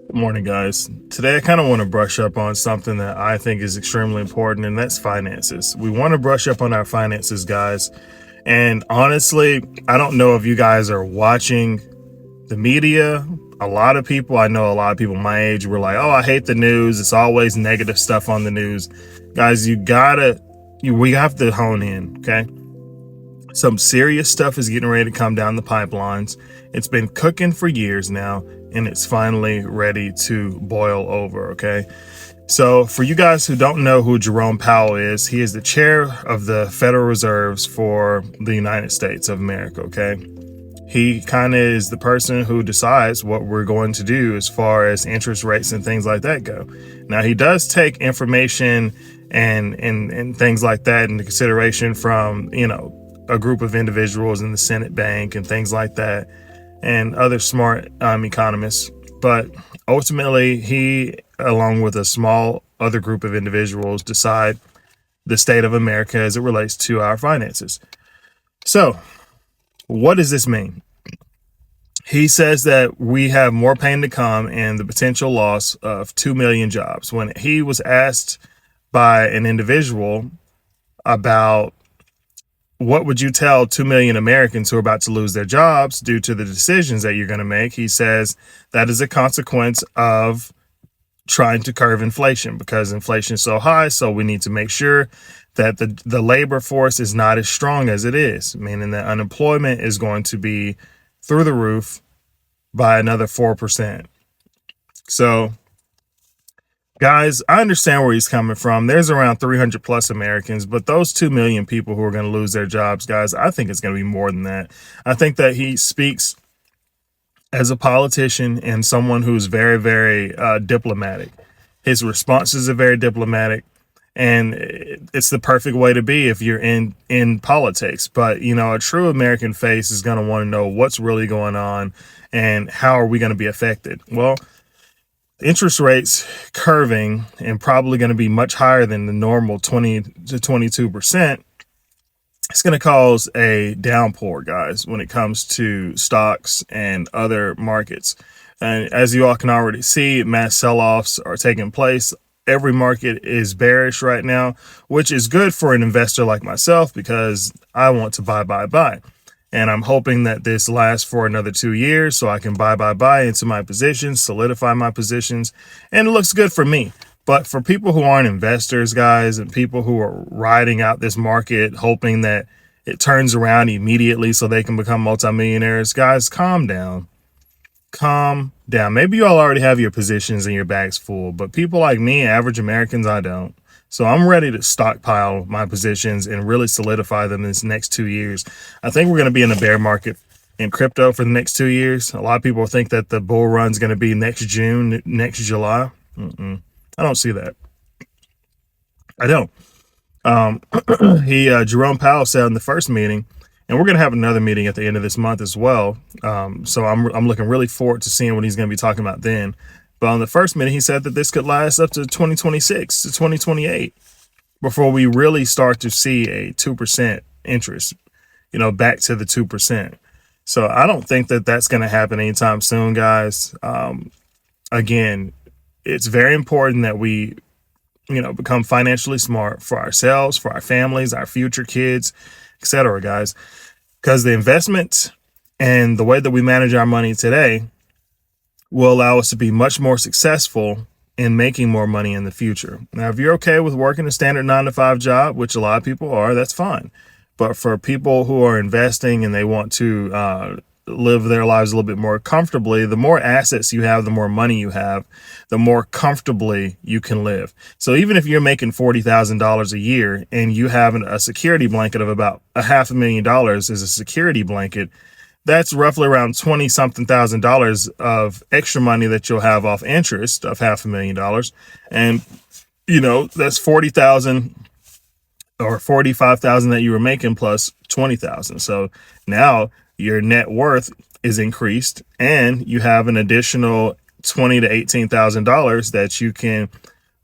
Good morning, guys. Today, I kind of want to brush up on something that I think is extremely important, and that's finances. We want to brush up on our finances, guys. And honestly, I don't know if you guys are watching the media. I know a lot of people my age were like, oh, I hate the news. It's always negative stuff on the news. Guys, we have to hone in, okay? Some serious stuff is getting ready to come down the pipelines. It's been cooking for years now, and it's finally ready to boil over, okay? So, for you guys who don't know who Jerome Powell is, he is the chair of the Federal Reserves for the United States of America, okay? He kind of is the person who decides what we're going to do as far as interest rates and things like that go. Now, he does take information and things like that into consideration from, a group of individuals in the Senate Bank and things like that, and other smart economists. But ultimately, he, along with a small other group of individuals, decide the state of America as it relates to our finances. So, what does this mean? He says that we have more pain to come and the potential loss of 2 million jobs. When he was asked by an individual about what would you tell 2 million Americans who are about to lose their jobs due to the decisions that you're going to make, he says that is a consequence of trying to curb inflation because inflation is so high. So we need to make sure that the labor force is not as strong as it is, meaning that unemployment is going to be through the roof by another 4%. So, guys, I understand where he's coming from. There's around 300 plus Americans, but those 2 million people who are going to lose their jobs, guys, I think it's going to be more than that. I think that he speaks as a politician and someone who's very, very diplomatic. His responses are very diplomatic, and it's the perfect way to be if you're in politics. But, a true American face is going to want to know what's really going on and how are we going to be affected. Well, interest rates curving and probably going to be much higher than the normal 20 to 22%. It's going to cause a downpour, guys, when it comes to stocks and other markets. And as you all can already see, mass sell-offs are taking place. Every market is bearish right now, which is good for an investor like myself because I want to buy. And I'm hoping that this lasts for another 2 years so I can buy into my positions, solidify my positions, and it looks good for me. But for people who aren't investors, guys, and people who are riding out this market, hoping that it turns around immediately so they can become multimillionaires, guys, calm down. Calm down. Maybe you all already have your positions and your bags full, but people like me, average Americans, I don't. So I'm ready to stockpile my positions and really solidify them in this next 2 years. I think we're going to be in a bear market in crypto for the next 2 years. A lot of people think that the bull run is going to be next June, next July. I don't see that. I don't. Jerome Powell said in the first meeting, and we're going to have another meeting at the end of this month as well. So I'm looking really forward to seeing what he's going to be talking about then. But on the first meeting, he said that this could last up to 2026 to 2028 before we really start to see a 2% interest, back to the 2%. So I don't think that that's going to happen anytime soon, guys. Again, it's very important that we, become financially smart for ourselves, for our families, our future kids, etc., guys, because the investment and the way that we manage our money today will allow us to be much more successful in making more money in the future. Now, if you're okay with working a standard 9-to-5 job, which a lot of people are, that's fine. But for people who are investing and they want to live their lives a little bit more comfortably, the more assets you have, the more money you have, the more comfortably you can live. So even if you're making $40,000 a year and you have a security blanket of about $500,000 as a security blanket, that's roughly around 20 something thousand dollars of extra money that you'll have off interest of $500,000. And, that's 40,000 or 45,000 that you were making plus 20,000. So now your net worth is increased and you have an additional $20,000 to $18,000 that you can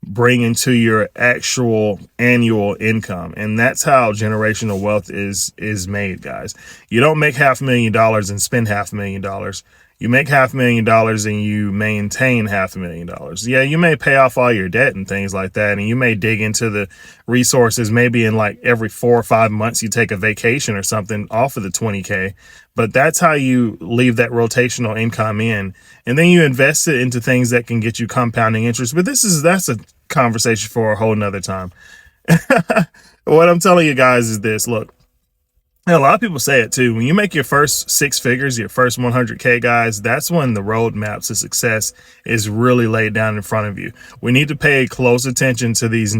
bring into your actual annual income. And that's how generational wealth is made, guys. You don't make $500,000 and spend $500,000. You make $500,000 and you maintain $500,000. Yeah, you may pay off all your debt and things like that, and you may dig into the resources. Maybe in like every 4 or 5 months you take a vacation or something off of the 20K. But that's how you leave that rotational income in, and then you invest it into things that can get you compounding interest. But that's a conversation for a whole nother time. What I'm telling you guys is this: look. And a lot of people say it too. When you make your first 6 figures, your first 100K, guys, that's when the roadmap to success is really laid down in front of you. We need to pay close attention to these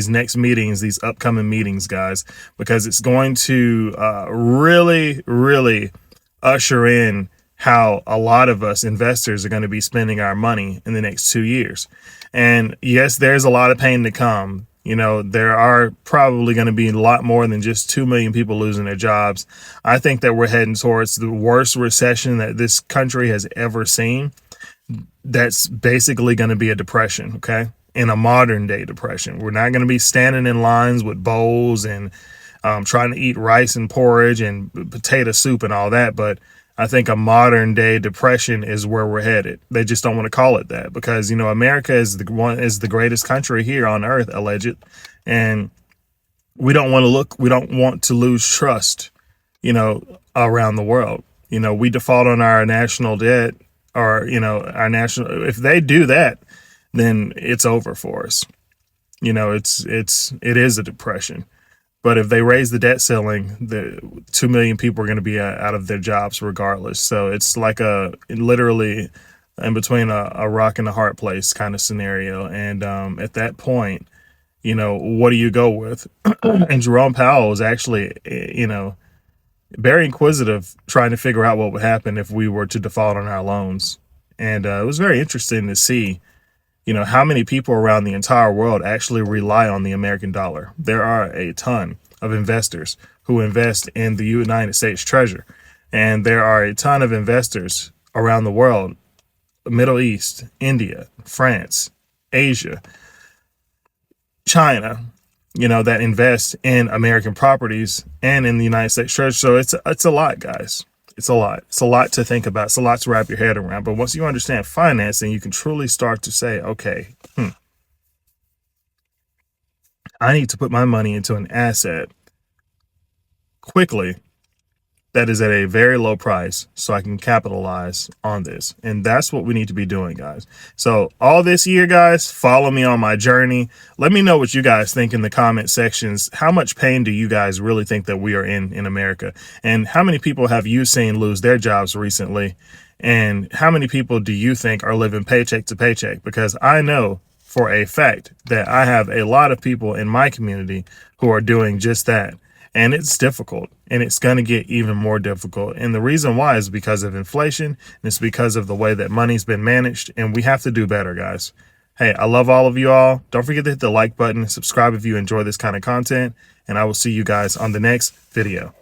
next meetings, these upcoming meetings, guys, because it's going to really, really usher in how a lot of us investors are going to be spending our money in the next 2 years. And yes, there's a lot of pain to come. You know, there are probably going to be a lot more than just 2 million people losing their jobs. I think that we're heading towards the worst recession that this country has ever seen. That's basically going to be a depression, okay? In a modern day depression. We're not going to be standing in lines with bowls and trying to eat rice and porridge and potato soup and all that. But I think a modern day depression is where we're headed. They just don't want to call it that because, you know, America is the greatest country here on earth, alleged. And we don't want to lose trust, you know, around the world. You know, we default on our national debt or, you know, if they do that, then it's over for us. You know, it is a depression. But if they raise the debt ceiling, the 2 million people are going to be out of their jobs regardless. So it's like literally in between a rock and a hard place kind of scenario. And at that point, you know, what do you go with? And Jerome Powell was actually, you know, very inquisitive, trying to figure out what would happen if we were to default on our loans. And it was very interesting to see, you know, how many people around the entire world actually rely on the American dollar. There are a ton of investors who invest in the United States Treasury. And there are a ton of investors around the world, Middle East, India, France, Asia, China, you know, that invest in American properties and in the United States Treasury. So it's a lot, guys. It's a lot. It's a lot to think about. It's a lot to wrap your head around. But once you understand financing, you can truly start to say, okay, I need to put my money into an asset quickly that is at a very low price so I can capitalize on this. And that's what we need to be doing, guys. So all this year, guys, follow me on my journey. Let me know what you guys think in the comment sections. How much pain do you guys really think that we are in America? And how many people have you seen lose their jobs recently? And how many people do you think are living paycheck to paycheck? Because I know for a fact that I have a lot of people in my community who are doing just that. And it's difficult, and it's going to get even more difficult. And the reason why is because of inflation, and it's because of the way that money's been managed, and we have to do better, guys. Hey, I love all of you all. Don't forget to hit the like button, subscribe if you enjoy this kind of content, and I will see you guys on the next video.